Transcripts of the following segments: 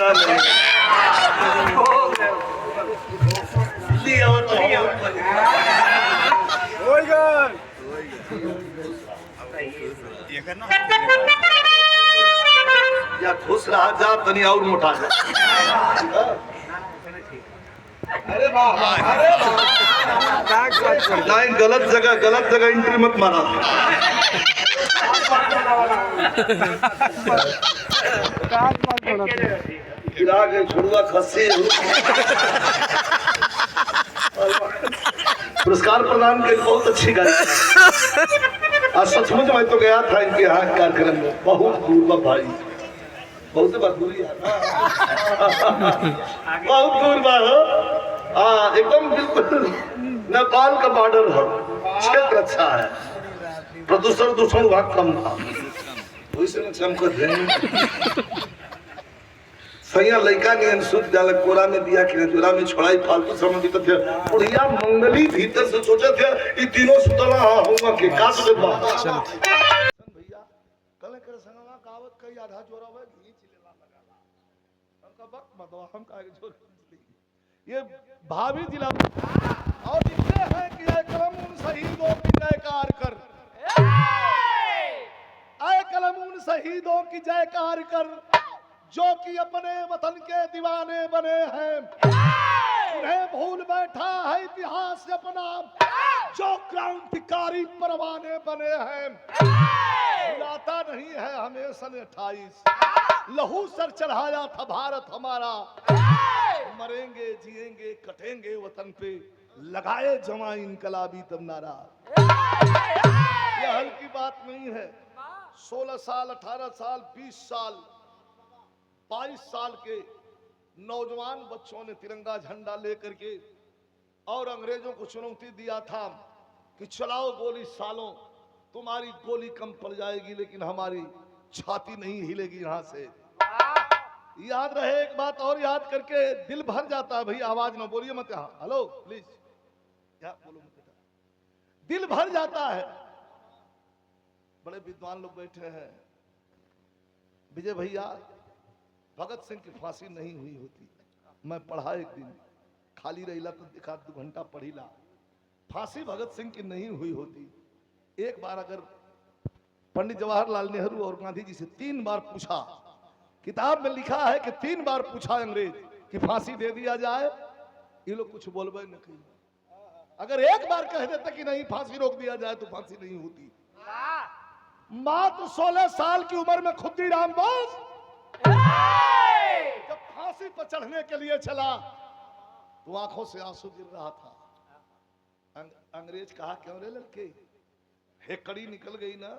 पता नहीं लिया और तो ये करना या खुश रहा जा तनी और मोटा जा। अरे वाह गलत जगह एंट्री मत मारा। छुड़वा खस्सी पुरस्कार प्रदान के बहुत अच्छी गाड़ी। आज सचमुच मैं तो गया था इनके यहाँ कार्यक्रम में, बहुत दूर भाई, बहुत दूरी बहुत दूर हो। हाँ एकदम बिल्कुल नेपाल का बॉर्डर है, क्षेत्र अच्छा है, प्रदूषण वहाँ कम था, हमको सैया लड़का ने सुध डाल कोरा में दिया कि जोरा में छोड़ाई फालतू समझ तो थे बुढ़िया मंगली भीतर से सोचे थे ये तीनों सुतला होगा कि का सुत बा भैया कल कर संगवा कावत कई आधा जोरा है घी चिलेला लगाला हम का वक्त मतवा हम का जोर ये भाभी जिला और लिखते हैं कि ऐ कलम उन शहीदों की जयकार कर, ऐ कलम उन शहीदों की जयकार कर जो कि अपने वतन के दीवाने बने हैं। उन्हें भूल बैठा है इतिहास अपना जो क्रांतिकारी परवाने बने हैं। भुलाता नहीं है हमें सन 28 लहू सर चढ़ाया था भारत हमारा। मरेंगे जिएंगे कटेंगे वतन पे लगाए जमा इनकलाबी तब नारा। यह हल की बात नहीं है। 16 साल 18 साल 20 साल 22 साल के नौजवान बच्चों ने तिरंगा झंडा लेकर के और अंग्रेजों को चुनौती दिया था कि चलाओ गोली सालों, तुम्हारी गोली कम पड़ जाएगी लेकिन हमारी छाती नहीं हिलेगी यहां से। याद रहे एक बात और याद करके दिल भर जाता है। भैया आवाज ना बोलिए मत, यहाँ हेलो प्लीज, क्या बोलो मत, दिल भर जाता है। बड़े विद्वान लोग बैठे हैं। विजय भैया भगत सिंह की फांसी नहीं हुई होती। मैं पढ़ा एक दिन, खाली रहीला तो दिखा 2 घंटा पढ़ीला। फांसी भगत सिंह की नहीं हुई होती। एक बार अगर पंडित जवाहरलाल नेहरू और गांधी जी से 3 बार पूछा, किताब में लिखा है कि 3 बार पूछा अंग्रेज कि फांसी दे दिया जाए, ये लोग कुछ बोलबे नहीं। अगर एक बार कह देते कि नहीं फांसी रोक दिया जाए तो फांसी नहीं होती। मात्र 16 साल की उम्र में खुद्दीराम बोस जब फांसी पर चढ़ने के लिए चला तो आंखों से आंसू गिर रहा था। अंग्रेज कहा क्यों रे लड़के, हेकड़ी निकल गई ना,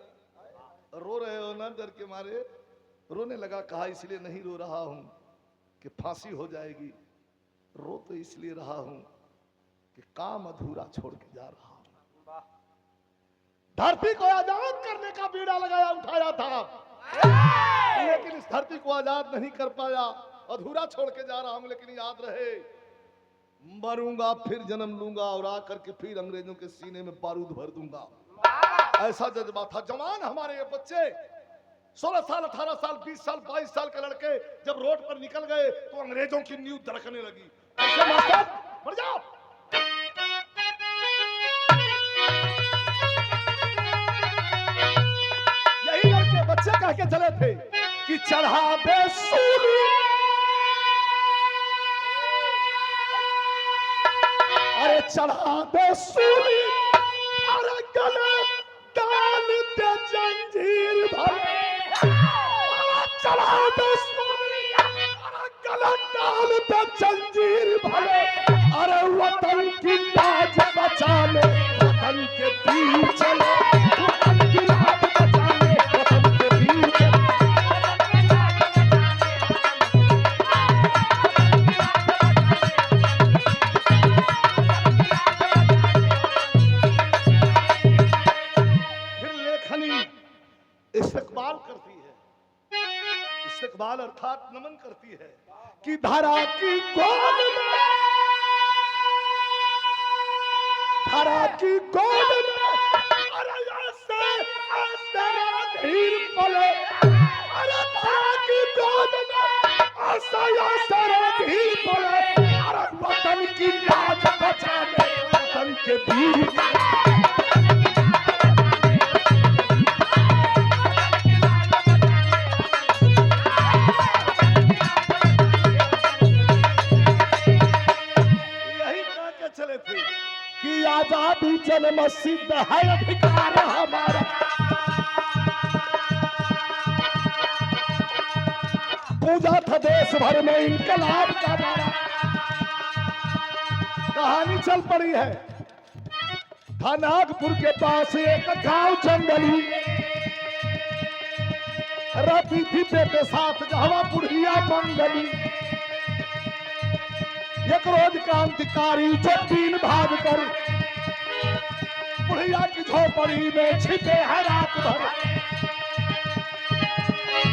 रो रहे हो ना डर के मारे। रोने लगा, कहा इसलिए नहीं रो रहा हूं कि फांसी हो जाएगी, रो तो इसलिए रहा हूं कि काम अधूरा छोड़ के जा रहा हूं। धरती को आजाद करने का बीड़ा लगाया उठाया था, लेकिन इस धरती को आजाद नहीं कर पाया, अधूरा छोड़ के जा रहा हूं। लेकिन याद रहे, मरूंगा फिर जन्म लूंगा और आकर के फिर अंग्रेजों के सीने में बारूद भर दूंगा। ऐसा जज्बा था। जवान हमारे ये बच्चे 16 साल 18 साल 20 साल 22 साल के लड़के जब रोड पर निकल गए तो अंग्रेजों की नींव धड़कने लगी। ऐसे मास्टर बढ़ जाओ। यही लड़के बच्चे कह के चले थे कि चढ़ा दे सूली, अरे चढ़ा दे सूली, अरे गले डाल दे जंजीर भरे, चढ़ा दे सूली, अरे गले डाल दे जंजीर भरे, अरे वतन की लाज बचा ले, वतन के बीच चले, वतन की लाज बचा ले, वतन के बीच चले। इस्तकबाल करती है, इस्तकबाल अर्थात नमन करती है कि धरा की गोद में, धरा की गोद में, अरे ऐसे ऐसे धीर पले, अरे धरा की गोद में भी बोले, अरे वतन की लाज बचाने वतन के वीर। यही कह के चले थे कि आजादी जन्म सिद्ध है अधिकार हमारा। पूजा था देश भर में इनकलाब का नारा। कहानी चल पड़ी है, था नागपुर के पास एक गांव जंगली, रहती थी बेटे साथ जहवा बुढ़िया मंगली। एक रोज क्रांतिकारी जो दिन भाग कर बुढ़िया की झोपड़ी में छिपे है रात भर।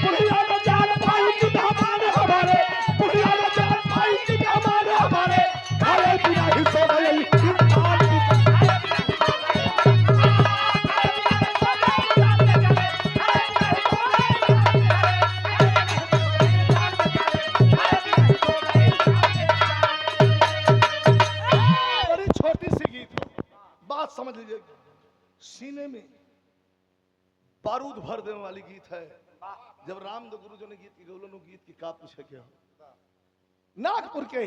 बुढ़िया न जान पाई कि मेहमान हमारे, बुढ़िया न जान पाई कि मेहमान हमारे, खाए बिना ही सो गए इंसान की। बड़ी छोटी सी गीत हो, बात समझ लीजिए, सीने में बारूद भर देने वाली गीत है। जब रामदेव गुरु जी ने गीत की गीत की का पूछे क्या नागपुर के